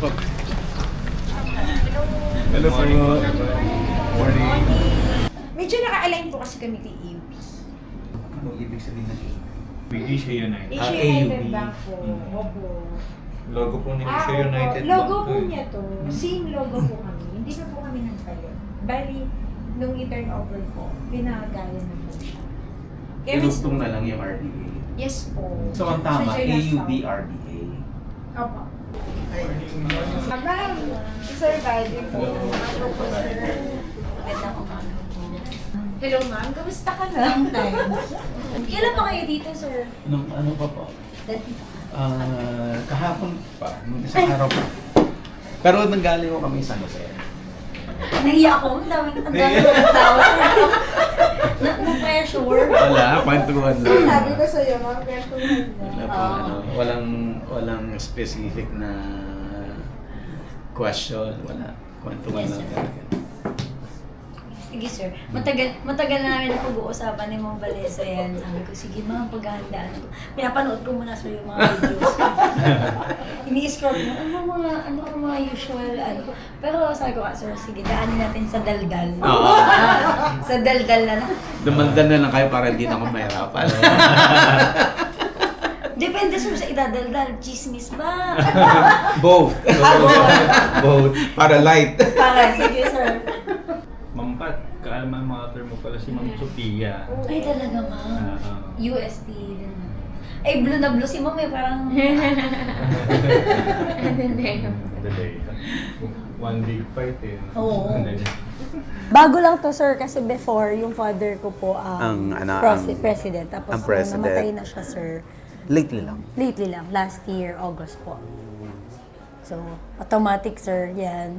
po. Hello po. Morning. Medyo naka-align po kasi kami kay AUB. Anong ibig sabihin ng Asia United. Asia AUB. United Bank po. Opo. Logo po ni Asia opo. United Logo Bank po to eh. niya to. Same logo po kami. Hindi na po kami nagpalit. Bali, nung i-turn over po, pinagaya na po siya. Kaya Pinustong na lang yung RBA. yes po. So ang tama, Sa Joyous AUB, Town. RBA. Opo. Ma'am, Sir Buddy po. Ano po, sir? Magandang umaga po. Hello, ma'am. Kamusta ka na? Long time. Kailan pa kayo dito, sir? Nung ano pa po? Dati. Kahapon pa, nung isang araw pa. Pero nanggaling ko kami sa San Jose. Nahiya ako. Ang daming ng tao. Na-pressure. Wala, kwentuhan lang. Sabi ko sa'yo, ma'am, kwentuhan Wala na. po, walang specific na question. Wala. Kwentuhan Yes, lang sir. talaga. Sige, sir. Matagal na namin ang pag-uusapan ni Ma'am Valesa yan. Sabi ko, sige ma'am, paghahandaan ko. Pinapanood ko muna sir yung mga videos. Ini-scroll ko, ano ang mga usual, ano. Pero sabi ko, sir, sige, daanin natin sa daldal. Oo. Sa daldal na lang. Dumandan na lang kayo para hindi na ako mahirapan. Depende sir sa idadaldal. Chismis ba? Both. Both. Para light. Para, sige sir. Ma'am Pat, kaalaman mother mo pala si Ma'am Sophia. Ay talaga ma'am. Ah, UST din. Ay, blue na blue si ma'am eh, parang... Delay. One big fight eh. Oo. Bago lang to sir kasi before yung father ko po president tapos ang nung president. namatay na siya sir Lately lang. lately lang last year August po. So automatic sir yan.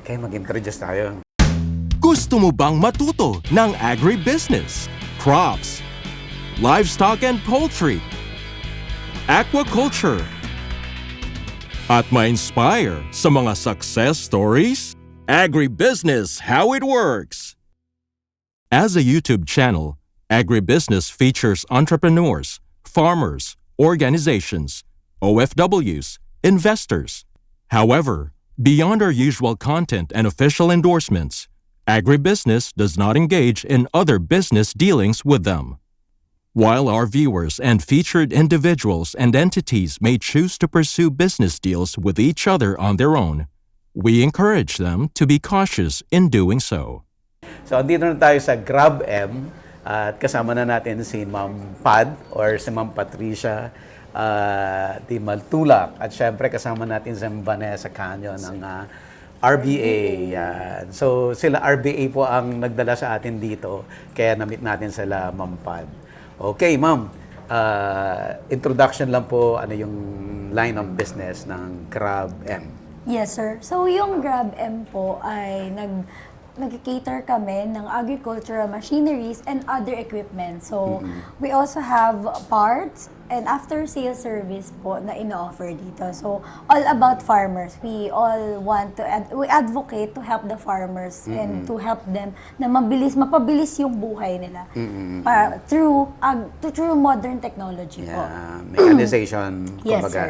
Okay, mag-introduce tayo. Gusto mo bang matuto ng agribusiness, crops, livestock and poultry, aquaculture, at ma-inspire sa mga success stories? Agribusiness How It Works! As a YouTube channel, Agribusiness features entrepreneurs, farmers, organizations, OFWs, investors. However, beyond our usual content and official endorsements, Agribusiness does not engage in other business dealings with them. While our viewers and featured individuals and entities may choose to pursue business deals with each other on their own, we encourage them to be cautious in doing so. So, andito na tayo sa GrabM at kasama na natin si Ma'am Pad or si Ma'am Patricia Di Maltulak. At syempre kasama natin si Vanessa Canyo ng RBA. Yan. So, sila RBA po ang nagdala sa atin dito. Kaya na-meet natin sila Ma'am Pad. Okay, Ma'am. Introduction lang po, ano yung line of business ng GrabM. Yes sir. So yung GrabM po ay nag-cater kami ng agricultural machineries and other equipment. So we also have parts and after-sales service po na ino-offer dito. So all about farmers. We all want to we advocate to help the farmers and to help them na mapabilis yung buhay nila through modern technology po. Yeah, mechanization, Yes, kumbaga. sir.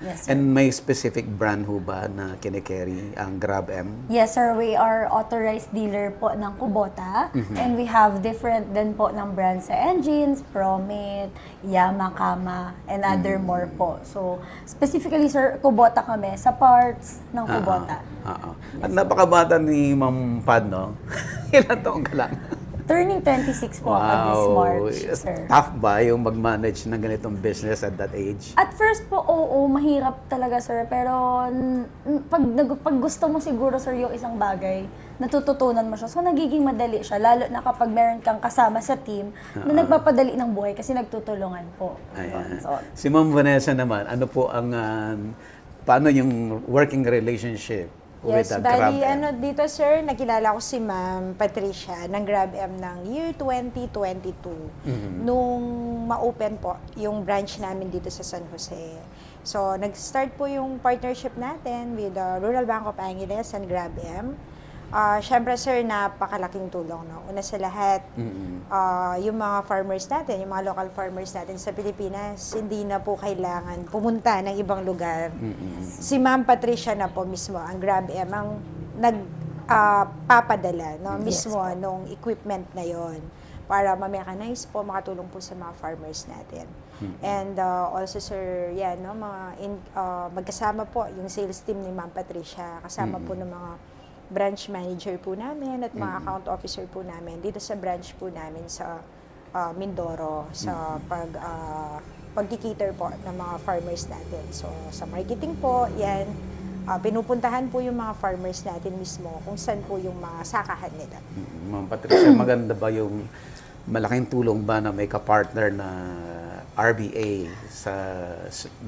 Yes, sir. And may specific brand ho ba na kine-carry ang GrabM? Yes sir, we are authorized dealer po ng Kubota and we have different din po ng brands sa engines, Promit, Yamaha, and other more po. So, specifically sir, Kubota kami sa parts ng Kubota. At napakabata ni Ma'am Pad, no? Ilan taong ka lang? Turning 26 po ako this March, sir. Tough ba yung mag-manage ng ganitong business at that age? At first po, oo, mahirap talaga sir. Pero pag gusto mo siguro sir yung isang bagay, natututunan mo siya. So nagiging madali siya, lalo na kapag meron kang kasama sa team na nagpapadali ng buhay kasi nagtutulungan po. Ayan. So, Si Ma'am Vanessa naman, ano po ang, paano yung working relationship with Yes, the bali, GrabM? dito sir, nakilala ko si Ma'am Patricia ng GrabM ng year 2022 nung ma-open po yung branch namin dito sa San Jose. So, nag-start po yung partnership natin with the Rural Bank of Angeles and GrabM. Syempre sir, napakalaking tulong. No? Una sa lahat, yung mga farmers natin, yung mga local farmers natin sa Pilipinas, hindi na po kailangan pumunta ng ibang lugar. Si Ma'am Patricia na po mismo, ang GrabM, ang nagpapadala mismo nung equipment na yon para ma-mechanize po, makatulong po sa mga farmers natin. And also sir, yan, no, magkasama po yung sales team ni Ma'am Patricia, kasama po ng mga branch manager po namin at mga account officer po namin dito sa branch po namin sa Mindoro sa pagkikater po ng mga farmers natin. So sa marketing po, yan, pinupuntahan po yung mga farmers natin mismo kung saan po yung mga sakahan nila. Ma'am Patricia, maganda ba yung malaking tulong ba na may kapartner na RBA sa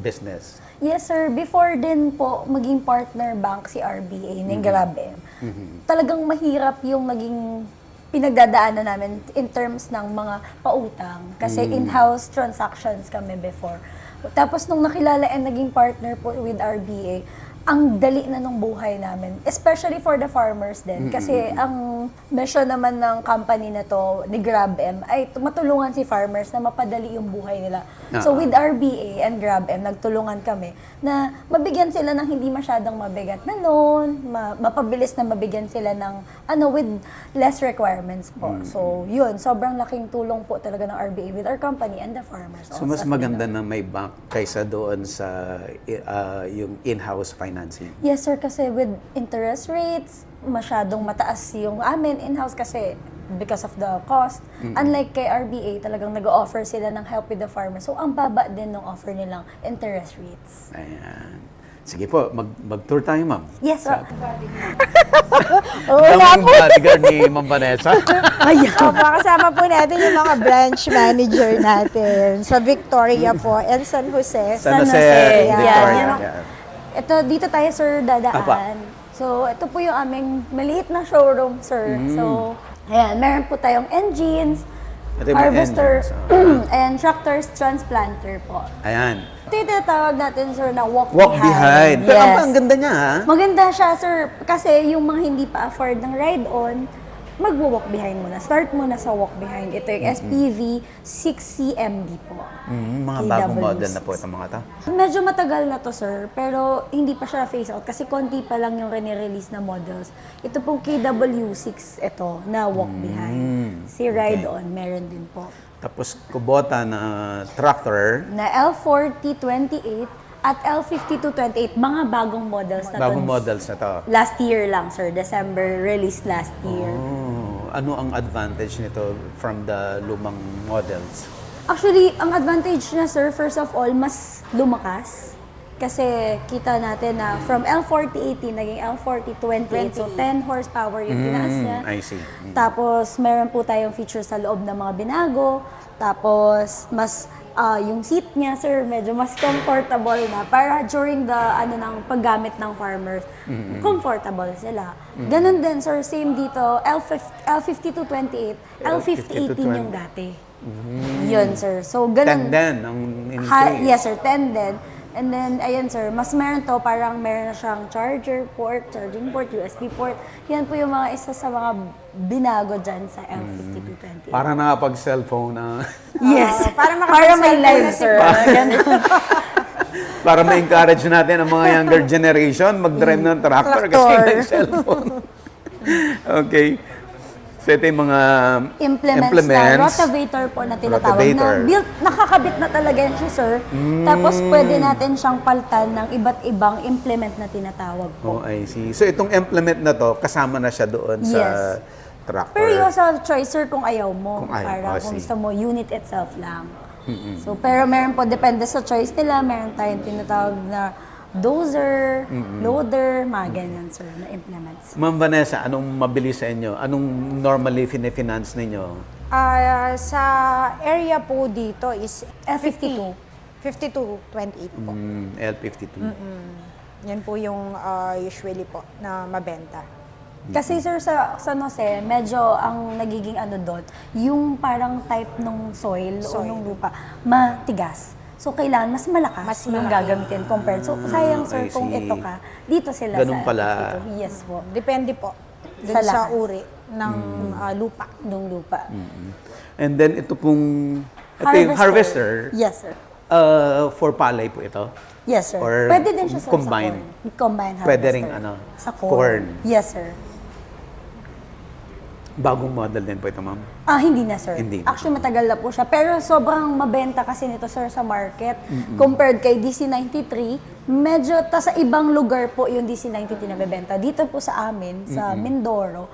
business? Yes, sir. Before din po maging partner bank si RBA ng GrabM, talagang mahirap yung naging pinagdadaanan namin in terms ng mga pautang. Kasi in-house transactions kami before. Tapos nung nakilala and naging partner po with RBA, ang dali na ng buhay namin. Especially for the farmers din. Kasi ang mission naman ng company na to, ni GrabM, ay matulungan si farmers na mapadali yung buhay nila. So with RBA and GrabM, nagtulungan kami na mabigyan sila ng hindi masyadong mabigat na loan, mapabilis na mabigyan sila ng with less requirements po. So yun, sobrang laking tulong po talaga ng RBA with our company and the farmers. So mas maganda na may bank kaysa doon sa yung in-house financing. Yes, sir, kasi with interest rates, masyadong mataas yung amin in-house kasi because of the cost. Unlike kay RBA, talagang nag-offer sila ng help with the farmer. So, ang baba din ng offer nilang interest rates. Ayan. Sige po, mag-tour tayo, ma'am. Yes, sir. Daming bodyguard ni Ma'am Vanessa. Kasama po natin yung mga branch manager natin sa Victoria po and San Jose. San Jose, Jose. Victoria. Yan. Ito, dito tayo, sir, dadaan. Apa. So, ito po yung aming maliit na showroom, sir. So, ayan, meron po tayong engines, Ito yung mga harvester, engines, and tractors transplanter po. Ayan. Ito yung tinatawag natin, sir, na walk Walk behind. Pero Yes. ang ganda niya, ha? Maganda siya, sir, kasi yung mga hindi pa afford ng ride-on, magwo-walk behind muna. Start muna sa walk behind. Ito yung SPV 6CMD po. Mga bagong model na po itong mga to. Medyo matagal na to, sir, pero hindi pa siya face out kasi konti pa lang yung release na models. Ito pong KW6 ito na walk behind. Si ride-on, meron din po. Tapos Kubota na tractor. Na L4028 at L5228, mga bagong models na Bagong to. models na to. Last year lang, sir. December release last year. Oh, ano ang advantage nito from the lumang models? Actually, ang advantage niya, sir, first of all, mas lumakas. Kasi kita natin na from L4080 naging L4028, so 10 horsepower yung tinaas niya. I see. Tapos, meron po tayong features sa loob ng mga binago. Tapos, mas yung seat niya, sir, medyo mas comfortable na. Para during the ng paggamit ng farmers, comfortable sila. Ganon din, sir, same dito, L5228, L5018 yung dati. Yun, sir. So, ganon. Tenden ang increase. Yes, sir, tended. And then, ayan sir, mas meron to, parang meron na siyang charging port, USB port. Yan po yung mga isa sa mga binago dyan sa L5228. Parang nakapag-cellphone na. Yes, Para may live, sir. Para ma-encourage natin ang mga younger generation mag-drive ng tractor kasi may cellphone. Okay. So ito yung mga Implements na rotavator po na tinatawag na built, nakakabit na talaga yan siya, sir. Tapos pwede natin siyang paltan ng iba't ibang implement na tinatawag po. Oh, I see. So itong implement na to, kasama na siya doon sa Yes. tractor. Pero you also have choice, sir, kung ayaw mo. Kung ayaw, Para kung see. gusto mo, unit itself lang. So, pero meron po, depende sa choice nila, meron tayong tinatawag na dozer, loader, mga ganyan, sir, na implements. Ma'am Vanessa, anong mabilis sa inyo? Anong normally finance ninyo? Sa area po dito is L52. 5228 po. L52. Yan po yung usually po na mabenta. Kasi sir, sa San Jose, medyo ang nagiging doon, yung parang type ng soil o ng lupa, matigas. So, kailangan mas malakas Mas yung malaki. gagamitin compared. So, sayang sir I kung see. ito ka, dito sila Ganun sa pala. L52. Yes po. Depende po. dun Sa sa lahat. uri ng lupa. Nung lupa. And then ito pong, ito yung harvester. Yes, sir. For palay po ito. Yes, sir. Or Pwede din siya, sir, combine. sa corn. Combine harvester. Pwede ring Sa corn. Yes, sir. Bagong model din po ito, ma'am. Hindi na, sir. Hindi na. Actually, matagal na po siya. Pero sobrang mabenta kasi nito, sir, sa market. Compared kay DC-93, medyo, sa ibang lugar po yung DC-93 na bebenta. Dito po sa amin, sa Mindoro,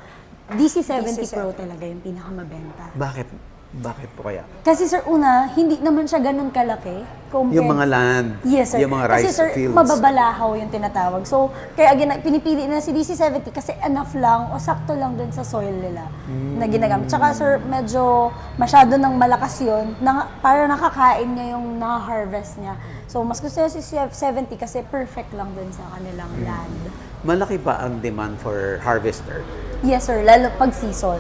DC-70 Pro talaga yung pinakamabenta. Bakit? Bakit po kaya? Kasi, sir, una, hindi naman siya ganun kalaki. Yung mga land, Yes, sir. yung mga rice kasi, sir, fields. mababalahaw yung tinatawag. So, kaya pinipili na si DC-70 kasi enough lang o sakto lang dun sa soil nila na ginagamit. Tsaka, sir, medyo masyado nang malakas yun. Para nakakain niya yung na-harvest niya. So, mas gusto niya si 70 kasi perfect lang dun sa kanilang land. Malaki ba ang demand for harvester? Yes, sir. Lalo pag season.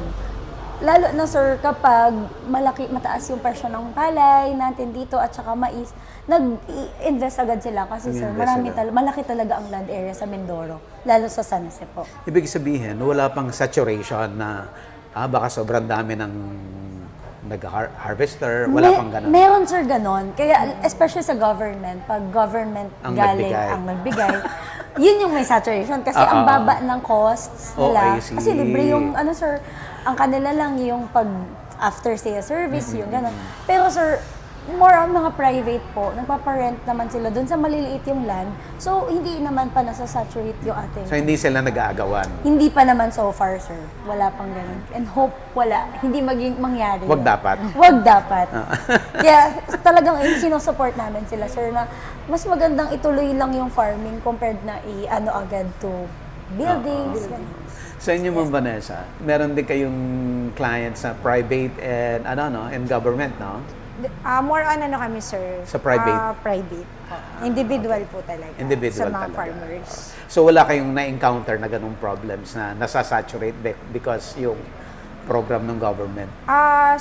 Lalo na, sir, kapag mataas yung presyo ng palay natin dito at saka mais, nag-invest agad sila kasi, sir, Nag-invest sila. malaki talaga ang land area sa Mindoro, lalo sa San Jose po. Ibig sabihin, wala pang saturation na baka sobrang dami ng nag-harvester, wala pang ganun. Meron, sir, ganon. Kaya, especially sa government, pag government Ang galing nagbigay. ang nagbigay, yun yung may saturation kasi ang baba ng costs nila. I see. Kasi libre yung, sir, ang kanila lang yung pag after sales service, yung ganon. Pero, sir, more on mga private po, nagpaparent naman sila dun sa maliliit yung land. So, hindi naman pa nasa-saturate yung ating. So, hindi sila nag-aagawan. Hindi pa naman so far, sir. Wala pang ganun. And hope wala. Hindi mangyari. Wag yun. dapat. Wag dapat. Kaya talagang sinusupport namin sila, sir, na mas magandang ituloy lang yung farming compared na agad to buildings. ganun. Sa inyo, Ma'am Vanessa, meron din kayong clients sa private and and government, no? More on kami, sir? Sa private? Private po. Individual po talaga. Individual sa mga talaga. farmers. So wala kayong na-encounter na ganung problems na nasa-saturate because yung program ng government.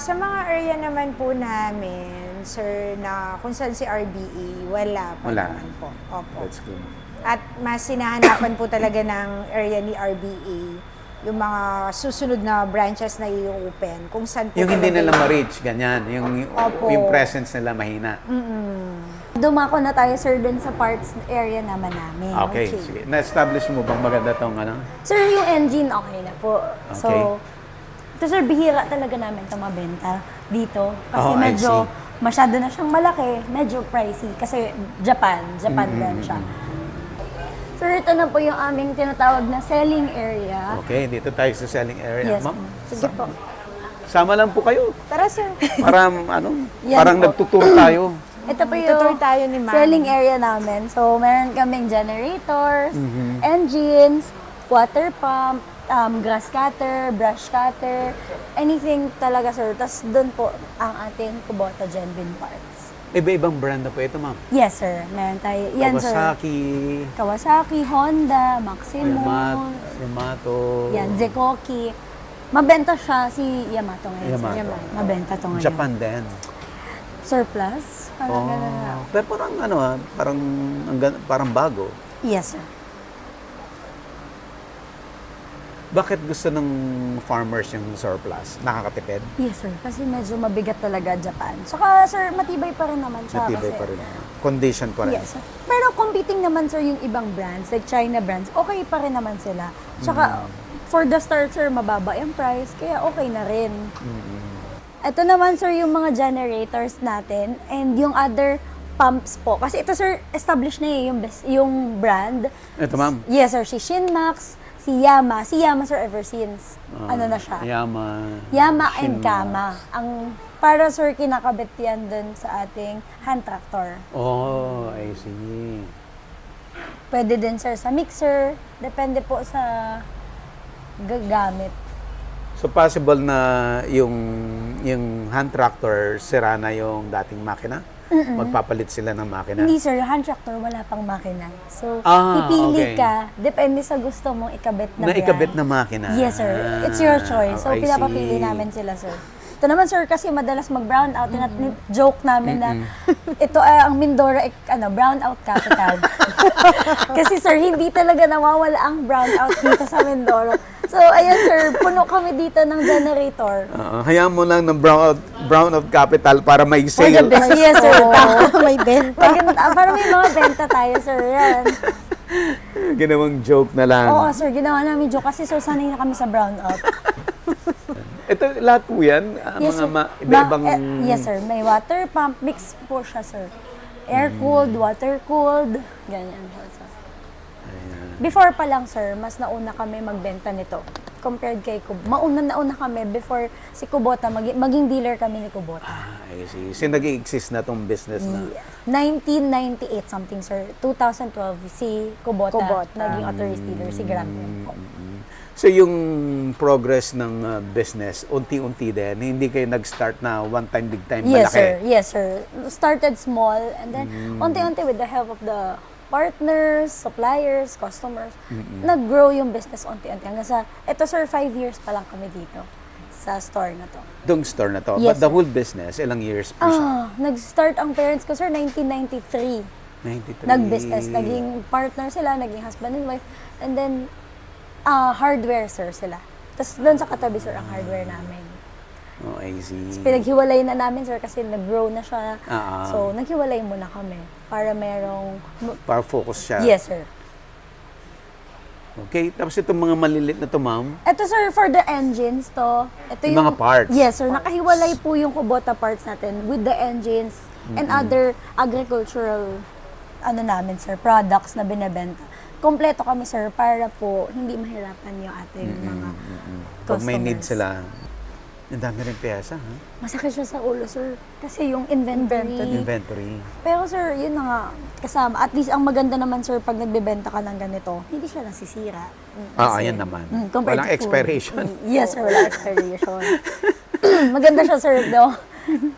Sa mga area naman po namin, sir, na kung saan si RBE, wala pa Wala. naman po. Opo. That's good. At mas sinahanapan po talaga ng area ni RBA yung mga susunod na branches na i-open. Kung saan po Yung hindi talaga nila ma-reach, ganyan. Opo. Yung presence nila mahina. Dumako na tayo, sir, dun sa parts area naman namin. Okay, sige. Na-establish mo bang maganda tong Sir, yung engine, okay na po. So, Okay. ito, sir, bihira talaga namin ito mabenta dito. Kasi Oh, I medyo, see. masyado na siyang malaki, medyo pricey. Kasi Japan brand siya. Sir, ito na po yung aming tinatawag na selling area. Okay, dito tayo sa selling area. Yes, Ma'am, sige po. sama lang po kayo. Tara, sir. Parang Yan parang po. nagtutur tayo. Ito po yung Tutur tayo ni Ma'am. selling area namin. So, meron kaming generators, engines, water pump, grass cutter, brush cutter, anything talaga, sir. Tapos doon po ang ating Kubota Genbin parts. Iba-ibang brand na po ito, ma'am. Yes, sir. Meron tayo. Yan, sir. Kawasaki, Kawasaki, Honda, Maximo. Yamato. Yan, Zekoki. Mabenta siya si Yamato ngayon. sir. Yamato. Mabenta to ngayon. Japan din. Surplus? Parang ganun na. Pero parang parang bago. Yes, sir. Bakit gusto ng farmers yung surplus? Nakakatipid? Yes, sir. Kasi medyo mabigat talaga Japan. Saka, sir, matibay pa rin naman siya. Natibay kasi, pa rin. Condition pa rin. Yes, sir. Pero competing naman, sir, yung ibang brands, like China brands, okay pa rin naman sila. Tsaka, for the start, sir, mababa yung price, kaya okay na rin. Ito naman, sir, yung mga generators natin and yung other pumps po. Kasi ito, sir, established na yung brand. Ito, ma'am. Yes, sir. Si Shinmax, si Yama. Si Yama, sir, ever since. Ano na siya? Yama and Shinmax. Kama. Ang para, sir, kinakabit yan dun sa ating hand tractor. Oh, I see. Pwede din, sir, sa mixer. Depende po sa gagamit. So possible na yung hand tractor sira na yung dating makina? Magpapalit sila ng makina? Hindi, sir. Hand tractor, wala pang makina. So, Ah, pipili okay. ka. Depende sa gusto mong ikabit na brand. Ikabit na makina? Yes, sir. It's your choice. So, I pinapapili see. namin sila, sir. Ito naman sir, kasi madalas mag-brown out. Joke namin na ito ay ang Mindoro brown out capital. Kasi sir, hindi talaga nawawala ang brown out dito sa Mindoro. So ayan sir, puno kami dito ng generator. Hayaan mo lang ng brown out capital para may For the sale. best. Yes, sir. May benta. Maganda, para may mga benta tayo sir, yan. Ginawang joke na lang. Oo sir, ginawa namin joke kasi sir, sanay na kami sa brown out. Ito, lahat po yan? Yes, sir. Iba-ibang... Yes, sir. May water pump. Mix po siya, sir. Air-cooled, water-cooled. Ganyan po, sir. Before pa lang, sir, mas nauna kami magbenta nito. Compared kay Kubota. Nauna kami before si Kubota, maging dealer kami ni Kubota. I see. So, nag-exist na tong business na. 1998 something, sir. 2012, si Kubota, Kubota. naging authorized dealer, si Grab po. So, yung progress ng business, unti-unti din, hindi kayo nag-start na one time, big time, Yes, malaki? sir. Yes, sir. Started small and then unti-unti with the help of the partners, suppliers, customers, nag-grow yung business unti-unti. Hanggang sa, ito sir, 5 years pa lang kami dito sa store na to. Dong store na to. Yes, But the sir. whole business, ilang years po siya? Nag-start ang parents ko sir, 1993. 93. Nag-business. Naging partner sila, naging husband and wife. And then, hardware sir sila. Tapos doon sa katabi sir ang hardware namin. Oh, I see. Pinaghiwalay na namin sir kasi nag-grow na siya. Ah. So, naghiwalay muna kami para merong... Para focus siya. Yes sir. Okay, tapos itong mga malilit na to, ma'am. Ito sir, for the engines to. Ito Yung mga parts. Yes sir, nakahiwalay po yung Kubota parts natin with the engines and other agricultural namin sir, products na binebenta. Kompleto kami sir para po hindi mahirapan yung ating mga customers. Pag may need sila, ang dami rin pyesa, ha? Masakit siya sa ulo sir kasi yung inventory. Inventory. Pero sir, yun na nga, kasama. At least ang maganda naman sir, pag nagbebenta ka ng ganito, hindi siya nasisira. Ayan naman. Compared Walang to food. expiration. Yes sir, wala expiration. Maganda siya sir, no?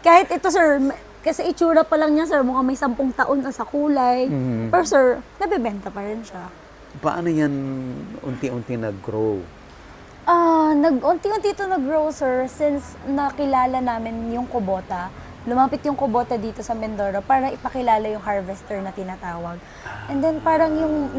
Kahit ito sir, kasi itsura pa lang niya sir, mukhang may 10 taon na sa kulay. Pero sir, nabebenta pa rin siya. Paano yan unti-unti nag-grow? Unti-unti ito nag-grow sir, since nakilala namin yung Kubota. Lumapit yung Kubota dito sa Mindoro para ipakilala yung harvester na tinatawag. And then parang yung,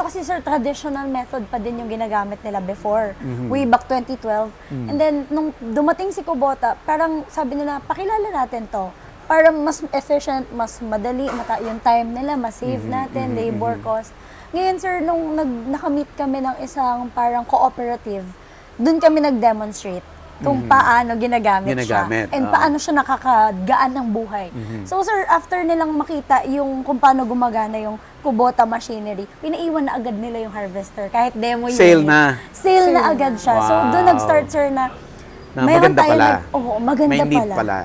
kasi sir, traditional method pa din yung ginagamit nila before, way back 2012. And then, nung dumating si Kubota, parang sabi nila, pakilala natin to. Para mas efficient, mas madali, yung time nila, mas-save natin, labor cost. Ngayon sir, nung nakamit kami ng isang parang cooperative, dun kami nag-demonstrate kung paano ginagamit siya. And paano siya nakakagaan ng buhay. So sir, after nilang makita yung kung paano gumagana yung Kubota machinery, pinaiwan na agad nila yung harvester. Kahit demo yun. Sale na. Sale na agad siya. So Wow. doon nag-start sir na mayroon maganda tayo pala. maganda May need pala. pala.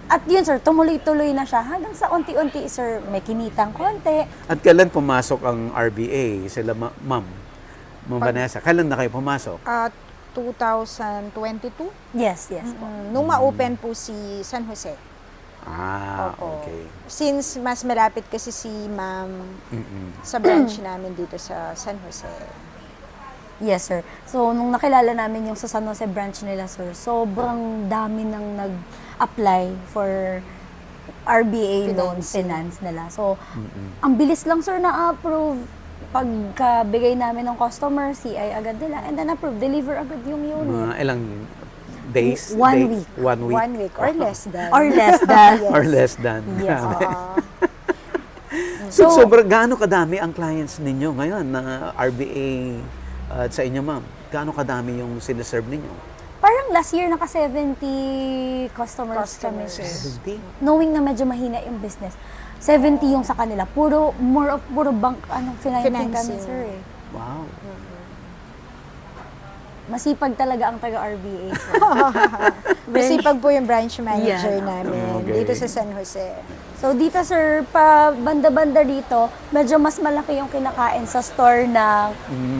At yun sir, tumuloy-tuloy na siya hanggang sa unti-unti sir, may kinitang konti. At kailan pumasok ang RBA? Sila, ma'am Vanessa, kailan na kayo pumasok? 2022. Yes, yes po. Nung ma-open po si San Jose. Opo. Okay. Since mas malapit kasi si ma'am sa branch namin dito sa San Jose. Yes, sir. So, nung nakilala namin yung sa San Jose branch nila, sir, sobrang dami nang nag-apply for RBA loan finance nila. So, ang bilis lang, sir, na-approve. Pagkabigay namin ng customer, CI agad nila, and then approve, deliver agad yung unit. Mga ilang days? 1 week. 1 week. 1 week or less than. Or less than. Or less than. Yes. So, sobrang gaano kadami ang clients ninyo ngayon na RBA at sa inyo, ma'am? Gaano kadami yung sinaserve ninyo? Parang last year, naka 70 customers kami, sir. 70? Knowing na medyo mahina yung business. 70 yung sa kanila. Puro bank, financing kami, sir eh. Wow. Masipag talaga ang taga-RBA, sir. Masipag po yung branch manager Yeah. namin Okay. dito sa San Jose. So dito sir, pa banda-banda dito, medyo mas malaki yung kinakain sa store ng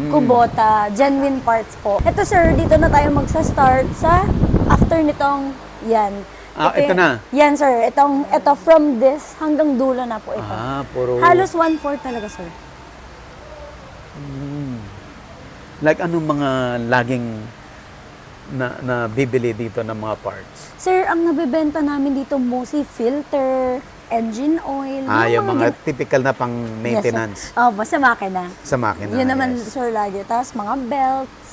Kubota, genuine parts po. Ito sir, dito na tayo magsa-start sa after nitong yan. Ito na? Yan sir, ito from this hanggang dulo na po ito. Puro... Halos 1/4 talaga sir. Like anong mga laging na bibili dito ng mga parts? Sir, ang nabebenta namin dito mostly filter, engine oil. Yung mga gin- typical na pang maintenance Yes, sir. Opo, sa makina. sa makina. Yun naman, yes. sir, lagi. Tapos mga belts.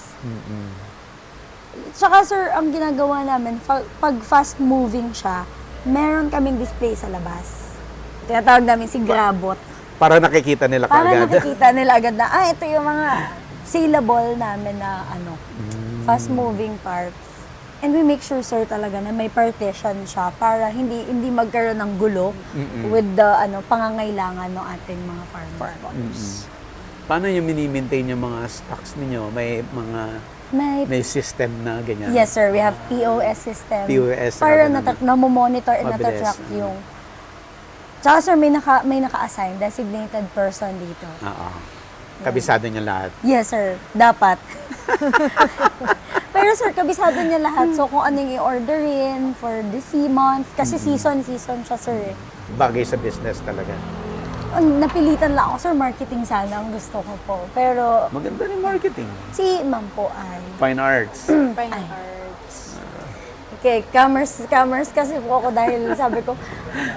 Tsaka, sir, ang ginagawa namin, pag fast-moving siya, meron kaming display sa labas. Tinatawag namin si Grabot. Para nakikita nila Para kaagad. nakikita nila agad na, ito yung mga saleable namin na fast-moving parts. And we make sure, sir, talaga na may partition siya para hindi magkaroon ng gulo with the pangangailangan ng ating mga farmers. Paano nyo mini-maintain yung mga stocks ninyo? May mga may system na ganyan? Yes, sir. We have POS system. POS, Para grabe naman. namomonitor and Mabilis. natatrack yung... Tsaka, sir, may naka-assign, designated person dito. Oo. Kabisado niya lahat. Yes, sir. Dapat. Pero, sir, kabisado niya lahat. So, kung anong i-orderin for this month. Kasi season siya, sir. Bagay sa business talaga. Napilitan lang ako, sir. Marketing sana ang gusto ko po. Pero, Maganda rin marketing. si ma'am po ay... Fine arts. Fine arts. Okay, commerce kasi po ako dahil sabi ko,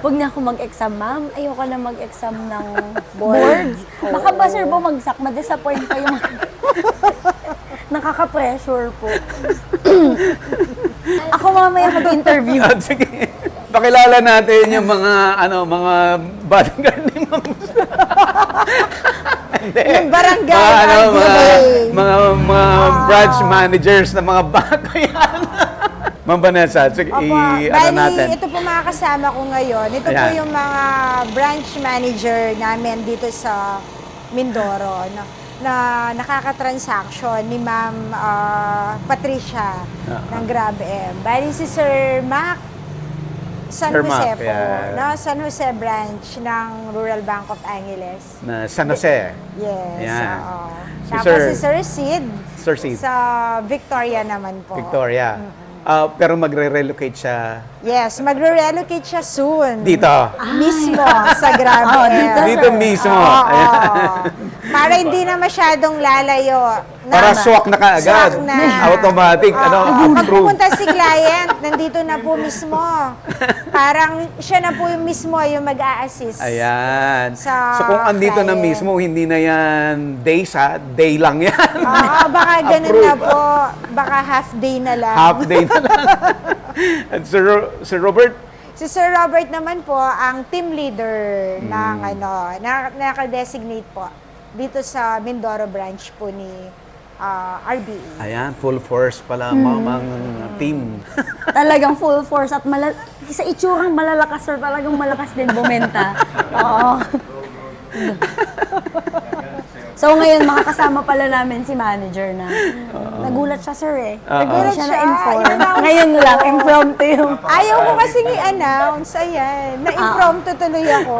huwag na ako mag-exam, ma'am. Ayoko na mag-exam ng boards. Baka ba, sir, bumagsak? Ma-disappoint pa yung... Nakaka-pressure po. Ako mamaya mag-interview. At sige, pakilala natin yung mga bodyguard ni Ma'am. Hindi. Yung barangay mga branch managers na mga bako yan. Ma'am Vanessa, sige, Bali, natin. ito po mga kasama ko ngayon. Ito po Ayan. yung mga branch manager namin dito sa Mindoro na nakaka-transaction ni Ma'am Patricia ng Grab M. Bali si Sir Mac San Sir Jose Mac, po, yeah. no? San Jose branch ng Rural Bank of Angeles. Na San Jose. Yes. Yan. Oo. Si Tapos Sir- si Sir Sid. Sir Sid. Sa Victoria naman po. Victoria. Pero magre-relocate siya Yes, magre-relocate siya soon. dito. Mismo sa Grab Oh, M. Dito mismo. Oo. Ayan. Para hindi na masyadong lalayo. Para swak na kaagad. Swak na. Automatic, Pag approve. pupunta si client, nandito na po mismo. Parang siya na po yung mismo yung mag-a-assist. Ayan. Sa So kung andito na client. mismo, hindi na yan days ha, day lang yan. Oo, baka ganun Approve. na po. Baka half day na lang. Half day na lang. At Sir Robert, Si Sir Robert naman po, ang team leader ng naka-designate po dito sa Mindoro branch po ni RBA. ayan, full force pala mamang team. Talagang full force at sa itsurang malalakas, sir, talagang malakas din bumenta. Oo. So ngayon, makakasama pala namin si manager na. Nagulat siya, sir, eh. Nagulat Siya siya. na-inform. I-announce Ngayon ko. lang, impromptu yung... Ayaw ko kasing i-announce. Ayan. Na-impromptu tuloy ako.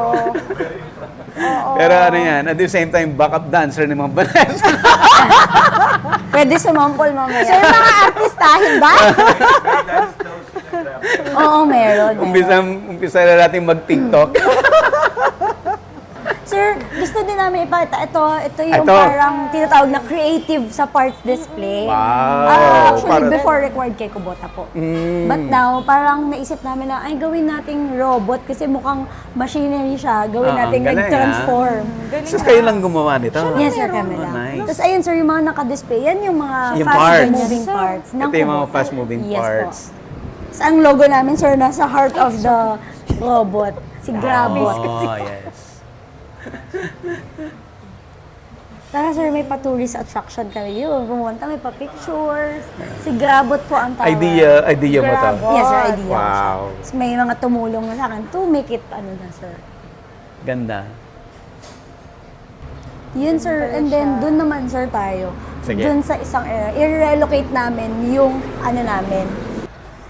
Oo. Pero ano yan, at the same time, backup dancer ni Ma'am Vanessa. Pwede sumampol mamaya. Sir, mga artistahin ba? Oo, meron. Umpisa na natin mag-TikTok. Sir, gusto din namin ipakita. Ito yung Ito. parang tinatawag na creative sa parts display. Wow. Actually, Parang- before required kay Kubota po. But now, parang naisip namin na, ay gawin nating robot kasi mukhang machinery siya. Gawin nating galing, nag-transform. So kayo lang gumawa nito? Yes, sir, kami lang. Nice. Tapos ayun, sir, yung mga naka-display, yan yung mga Yung parts. fast-moving parts. ng Ito yung mga Kubota. fast-moving Yes parts. po. Tapos ang logo namin, sir, nasa heart of the robot. Si Grabot. Oh, yes. Tara, sir, may pa-tourist attraction kami yun. Pumunta, may pa-pictures. Si Grabot po ang tawag. Idea mo to? Yes, sir, idea. ko siya. Wow. Tapos may mga tumulong na sa akin to make it, sir. Ganda. Yun, sir. And then, dun naman, sir, tayo. Sige. Dun sa isang area. I-relocate namin yung, namin.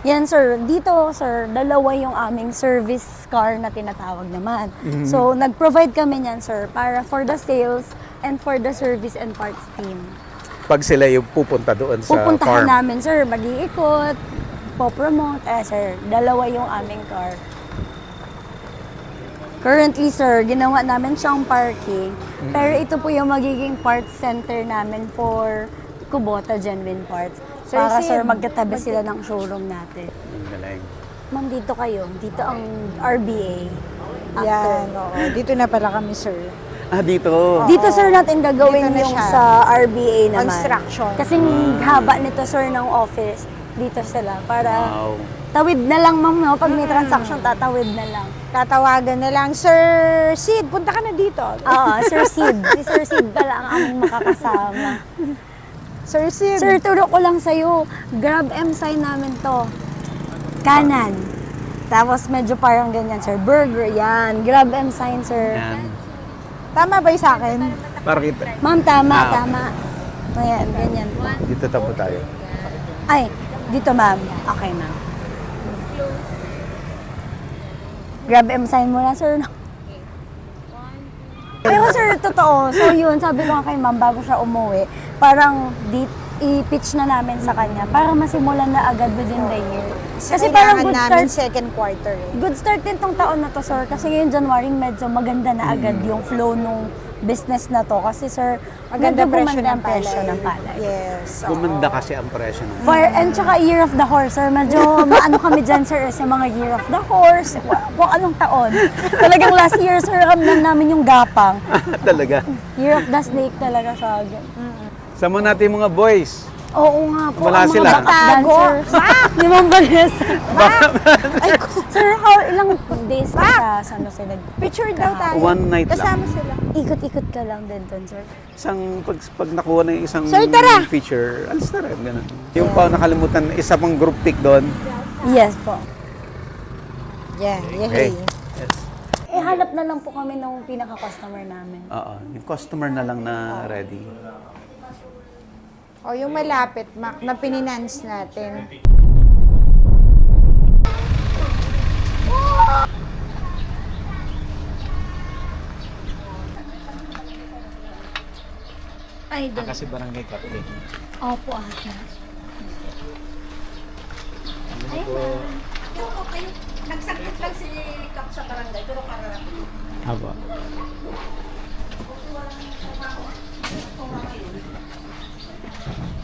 Yan, sir. Dito, sir, dalawa yung aming service car na tinatawag naman. So, nag-provide kami niyan, sir, para for the sales and for the service and parts team. Pag sila yung pupunta doon sa Pupuntahan farm. namin, sir, mag-iikot, po-promote. Sir, dalawa yung aming car. Currently, sir, ginawa namin siyang parking. Pero ito po yung magiging parts center namin for Kubota Genuine Parts. Sir para Sid, sir magkatabi sila ng showroom natin. Ang galing. Ma'am, dito kayo. Dito ang RBA. Yan, oo. Dito na pala kami, sir. Ah, dito. Dito sir natin gagawin Dito na yung siya. sa RBA naman. Construction. Kasing haba nito sir ng office. Dito sila para Wow. tawid na lang ma'am, no? Pag may transaction, tatawid na lang. Tatawagan na lang, Sir Sid, punta ka na dito. Oo, Sir Sid. Si Sir Sid pala ang aming makakasama. Sir Sid. Sir, turo ko lang sa'yo. Grab M sign namin to. Kanan. Tapos medyo parang ganyan, sir. Burger, yan. Grab M sign, sir. Yan. Tama ba yung sa akin? Para kita. Ma'am, tama, Ah. tama. Ayan, ganyan. Dito tapo tayo. Ay, dito ma'am. Okay, ma'am. Grab M sign muna, sir. Pero sir, totoo. So yun, sabi ko nga kay ma'am bago siya umuwi, parang i-pitch na namin sa kanya para masimulan na agad within the year. Kasi parang good namin start, second quarter. good start din tong taon na to, sir. Kasi ngayon January, medyo maganda na agad yung flow nung business na to. Kasi sir, Maganda medyo presyo gumanda ng ang presyo palay. ng palay. Yes. oo. Gumanda kasi ang presyo ng Fire and tsaka Year of the Horse, sir. Medyo maano kami dyan, sir, sa mga Year of the Horse, kung anong taon. Talagang last year, sir, ramdam namin yung gapang. talaga. Year of the Snake talaga siya. Sama natin yung mga boys. Oo nga po, Wala ang mga sila. backup dancers. Di ba ba Sir, how ilang days ka sa ano sila? Picture daw tayo. One night Kasama lang. sila. Ikot-ikot ka lang din doon, sir. Isang pag nakuha na yung isang Sir, tara! feature, alis na rin. Ganun. Yung pa nakalimutan, isa pang group pick doon. Yes po. Yeah, Okay. yay. Eh, hanap na lang po kami ng pinaka-customer namin. Oo. Yung customer na lang na ready. O, yung malapit, Mac, na pininance natin. Ay, doon. Kasi barangay captain. Opo, ate. Nagsakit lang si Kap sa barangay, pero kararating. Haba.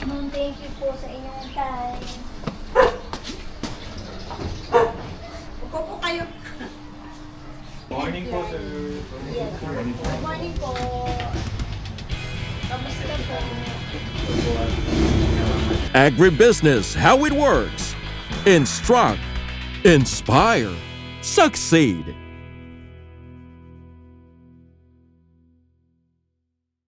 Ma'am, thank you po sa inyong time. Upo po kayo. Morning po, sir. Morning po. Kamusta po? Agribusiness, how it works. Instruct, inspire, succeed.